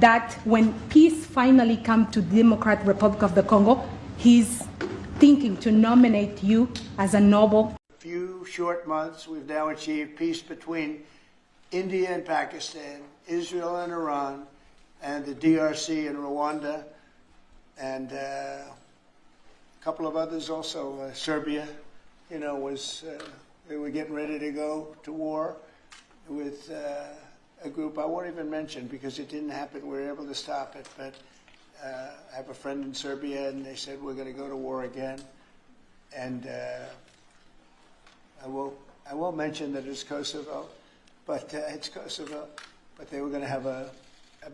that when peace finally comes to the Democratic Republic of the Congo, he's thinking to nominate you as a noble. A few short months, we've now achieved peace between India and Pakistan, Israel and Iran, and the DRC and Rwanda, and a couple of others also. Serbia, they were getting ready to go to war with a group I won't even mention because it didn't happen. We were able to stop it, but I have a friend in Serbia, and they said we're going to go to war again. And I won't mention that it's Kosovo, but it's Kosovo. But they were going to have a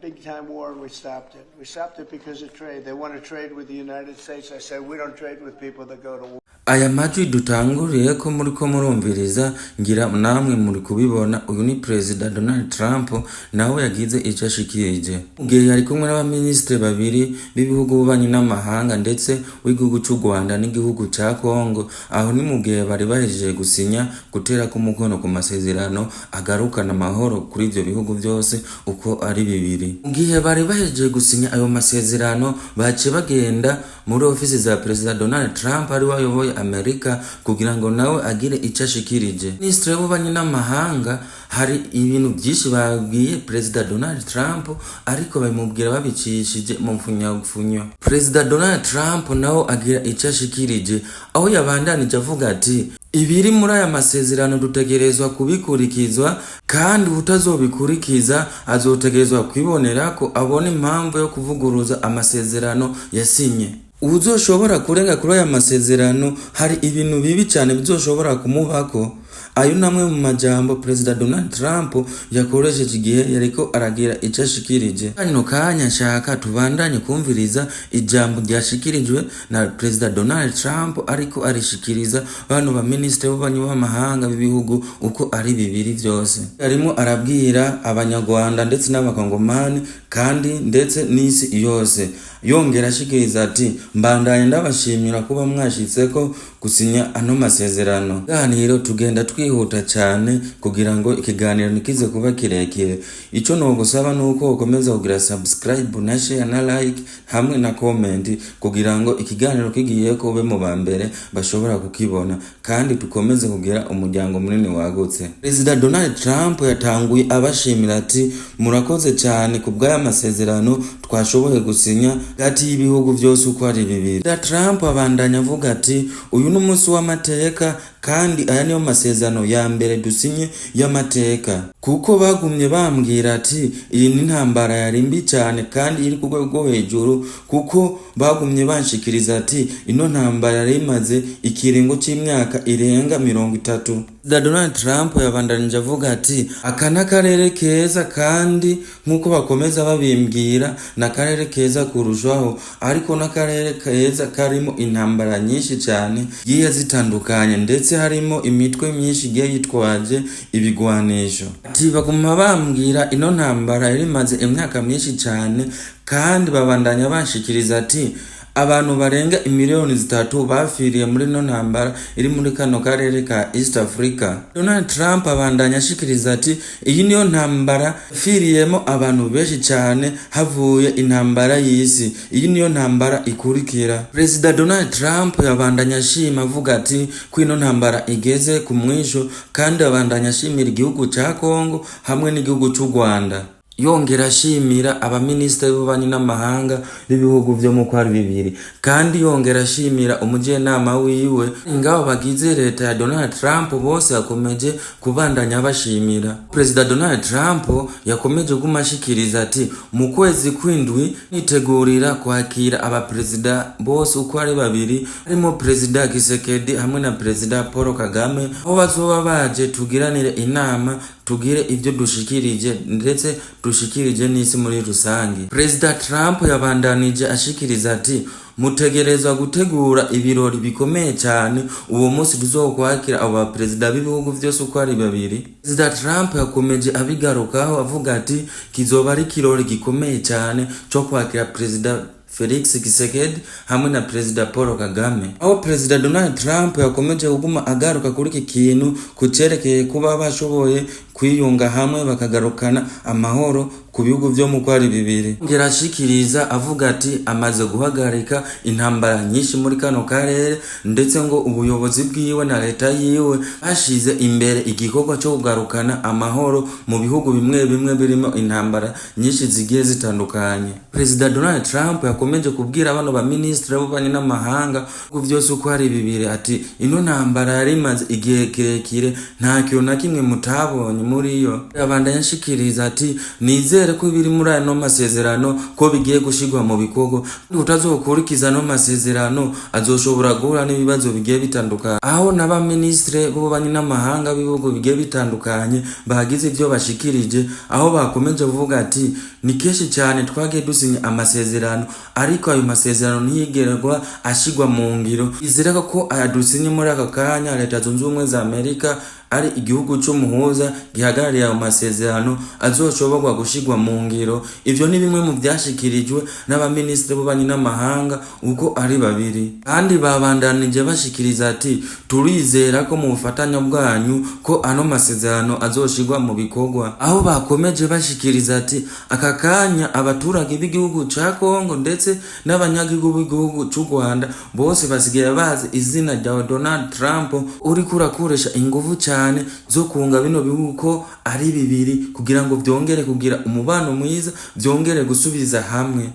big time war, and we stopped it. We stopped it because of trade. They want to trade with the United States. I said we don't trade with people that go to war. Aya majwi dutanguriye ko muriko murumviriza ngira namwe muri kubibona. Uyu ni President Donald Trump nawe yagize icyo ashikirije mugihe yari kumwe n'abaministre babiri b'ibihugu bubanye n'amahanga ndetse w'igihugu cy'u Rwanda n'igihugu cya Congo. Aho ni mugihe bari bahejeje gusinya gutera ku mukono ku masezerano agarukana amahoro kuri ivyo bihugu byose uko ari bibiri. Mugihe bari bahejeje gusinya ayo masezerano bace bagenda muri ofisi za President Donald Trump ari wayoboye Amerika kugira ngo nawe agire icyo ashikirije. Ministre w'ububanyi n'amahanga hari ibintu byinshi babwiye President Donald Trump ariko babimubwira babicishije mu mfunyafunyo. President Donald Trump nawe agira icyo ashikirije aho yabandanije avuga ati ibiri muri aya masezerano dutegerezwa kubikurikizwa kandi utazobikurikiza azotegerezwa kwibonera ko abone impamvu yo kuvuguruza amasezerano yasinye. Uzoshobora kurenga kuri aya masezerano hari ibintu bibi cyane bizoshobora kumubako. Ayo namwe mu majambo President Donald Trump yakoresheje igihe yariko aragira icyo ashikirije. Kano kanya nshaka tubandanye kumviriza ijambo ryashikirijwe na President Donald Trump ariko arishikiriza bano ba ministre b'ububanyi b'amahanga b'ibihugu uko ari bibiri vyose. Arimo arabwira abanyarwanda ndetse n'abakongomani kandi ndetse n'isi yose. Yongera ashikiriza ati mbandanye ndabashimira kuba mwashitseko gusinya ano masezerano. Ganiro tugenda twihuta cyane kugira ngo ikiganiro nikize kuba kirekire. Ico no gusaba nuko ukomeza kugira subscribe na share na like hamwe na comment kugira ngo ikiganiro kigiye ko be mu bambere bashobora kukibona kandi tukomeze kugira umuryango munini wagutse. President Donald Trump yatanguye abashimira ati murakoze cyane kubw'aya masezerano twashoboye gusinya hagati yibihugu byose uko ari bibiri. Trump abandanya avuga ati uyu n'umunsi w'amateka kandi aya niyo masezerano ya mbere dusinye y'amateka kuko bagumye bambwira ati iyi ni intambara yari mbi cyane kandi iri ku rwego hejuru kuko bagumye banshikiriza ati ino ntambara yari imaze ikiringo cy'imyaka irenga 30. Donald Trump yabandanije avuga ati aka n'akarere keza kandi nkuko bakomeza babimbwira n'akarere keza kurushaho ariko n'akarere keza karimo intambara nyinshi cyane giye zitandukanye ndetse harimo imitwe myinshi giye yitwaje ibigwanisho. Ati baguma bambwira ino ntambara yari imaze imyaka myinshi cyane kandi babandanya banshikiriza ati abantu barenga 3,000,000 bafiriye muri no ntambara iri muri kano karere ka East Africa. Donald Trump abandanya ashikiriza ati iyi niyo ntambara firiyemo abantu benshi cyane havuye intambara y'isi. Iyi niyo ntambara ikurikira. President Donald Trump yabandanya ashima avuga ati kwino ntambara igeze ku mwisho kandi abandanya ashimira igihugu cya Congo hamwe n'igihugu cy'u Rwanda. Yongera ashimira abaministre b'ububanyi n'amahanga b'ibihugu byo mu kwari bibiri kandi yongera ashimira umujenama wiwe ingabo bagize leta ya Donald Trump bose yakomeje kubandanya bashimira. President Donald Trump yakomeje gumashikiriza ati mu kwezi kwindwi nitegurira kwakira abapresident bose uko ari babiri harimo President Kisekedi hamwe na President Paul Kagame aho bazoba baje tugiranire inama tugire ibyo dushikirije ndetse dushikirije n'isi muri rusangi. President Trump yabandanije ashikiriza ati mutegerezwa gutegura ibirori bikomeye cyane uwo munsi tuzokwakira aba president b'ibihugu byose uko ari babiri. President Trump yakomeje abigarukaho avuga ati kizoba ari kirori gikomeye cyane cyo kwakira President Felix Kisekedi hamwe na President Paul Kagame. Aho President Donald Trump yakomeje kuguma agaruka kuri iki kintu kucerekeye kuba bashoboye kwiyunga hamwe bakagarukana amahoro ku bihugu vyo mu kwari bibiri. Ngerashikiriza avuga ati amaze guhagarika intambara nyinshi muri kano karere, ndetse ngo ubuyobozi bwiwe na leta yiwe ashize imbere igikorwa cyo kugarukana amahoro mu bihugu bimwe bimwe birimo intambara nyinshi zigiye zitandukanye. President Donald Trump yakomeje kubwira abano ba ministre b'ububanyi n'amahanga ku vyose uko ari bibiri ati ino ntambara yari imaze igihe kirekire nta kintu na kimwe mutabonye muri yo. Abandanya nshikiriza ati nizere ko biri muri ano masezerano ko bigiye gushigwa mu bikorwa, utazokurikiza no masezerano azoshobora guhura n'ibibazo bigiye bitandukanye. Aho n'aba ministre b'ububanyi n'amahanga b'ibihugu bigiye bitandukanye bagize ivyo bashikirije, aho bakomeje kuvuga ati ni kenshi cyane twagiye dusinya amasezerano ariko ayo masezerano ntiyigerwa ashigwa mu ngiro. Izereka ko ayadusinye muri aka kanya leta zunze ubumwe za Amerika ari igihugu cy'umuhuza gihagarariye ayo masezerano azoshoborwa gushigwa mu ngiro. Ivyo ni bimwe mu byashikirijwe n'abaministre b'ububanyi n'amahanga uko ari babiri, kandi babandanije bashikiriza ati turizera ko mu bufatanya bwanyu ko ano masezerano azoshigwa mu bikorwa. Aho bakomeje bashikiriza ati aka kanya abaturage b'igihugu ca Kongo ndetse n'abanyagihugu b'igihugu cy'u Rwanda bose basigaye bazi izina rya Donald Trump uri kurakoresha ingufu cyane zo kunga bino bihugu ari bibiri kugira ngo byongere kugira umubano mwiza, byongere gusubiza hamwe.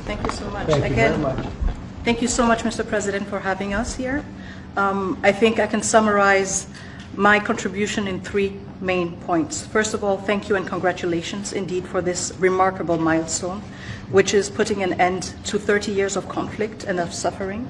Thank you so much. Thank you so much, Mr. President, for having us here. I think I can summarize my contribution in 3 main points. First of all, thank you and congratulations indeed for this remarkable milestone, which is putting an end to 30 years of conflict and of suffering,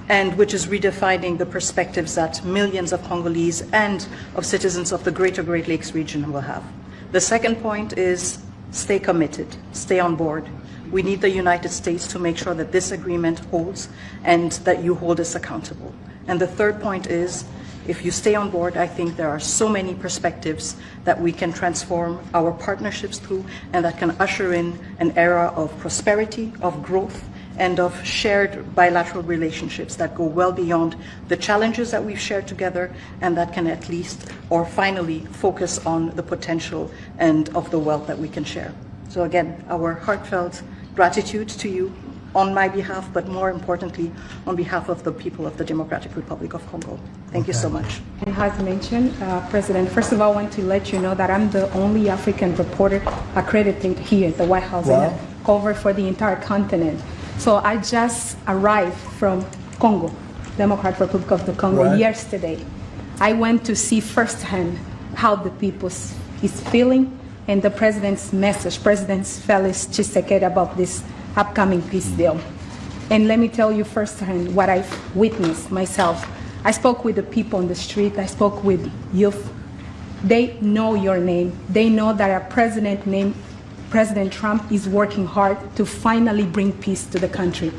and which is redefining the perspectives that millions of Congolese and of citizens of the greater Great Lakes region will have. The second point is stay committed, stay on board. We need the United States to make sure that this agreement holds and that you hold us accountable. And the third point is, if you stay on board, I think there are so many perspectives that we can transform our partnerships through and that can usher in an era of prosperity, of growth, and of shared bilateral relationships that go well beyond the challenges that we've shared together, and that can at least or finally focus on the potential and of the wealth that we can share. So again, our heartfelt gratitude to you on my behalf, but more importantly, on behalf of the people of the Democratic Republic of Congo. Thank you so much. And as mentioned, President, first of all, I want to let you know that I'm the only African reporter accredited here at the White House and cover for the entire continent. So I just arrived from Congo, Democratic Republic of the Congo, yesterday. I went to see firsthand how the people is feeling and the president's message, President Felix Tshisekedi, about this upcoming peace deal. And let me tell you firsthand what I've witnessed myself. I spoke with the people on the street. I spoke with youth. They know your name. They know that a president named President Trump is working hard to finally bring peace to the country.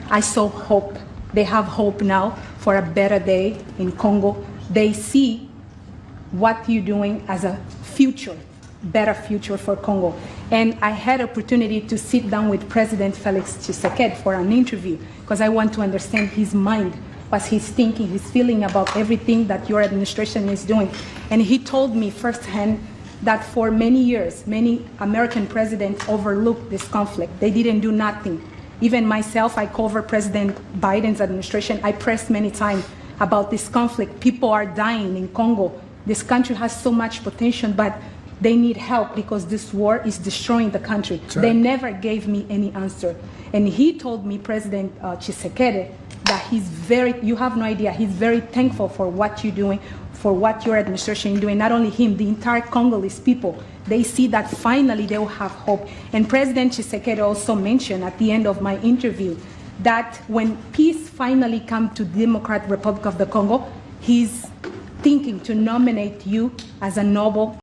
I saw hope. They have hope now for a better day in Congo. They see what you're doing as a future, better future for Congo. And I had opportunity to sit down with President Felix Tshisekedi for an interview because I want to understand his mind, what he's thinking, his feeling about everything that your administration is doing. And he told me firsthand that for many years, many American presidents overlooked this conflict. They didn't do nothing. Even myself, I cover President Biden's administration. I pressed many times about this conflict. People are dying in Congo. This country has so much potential, but they need help because this war is destroying the country. Right. They never gave me any answer. And he told me, President Tshisekedi, that he's you have no idea, he's very thankful for what you're doing, for what your administration is doing. Not only him, the entire Congolese people, they see that finally they will have hope. And President Tshisekedi also mentioned at the end of my interview that when peace finally comes to the Democratic Republic of the Congo, he's thinking to nominate you as a Nobel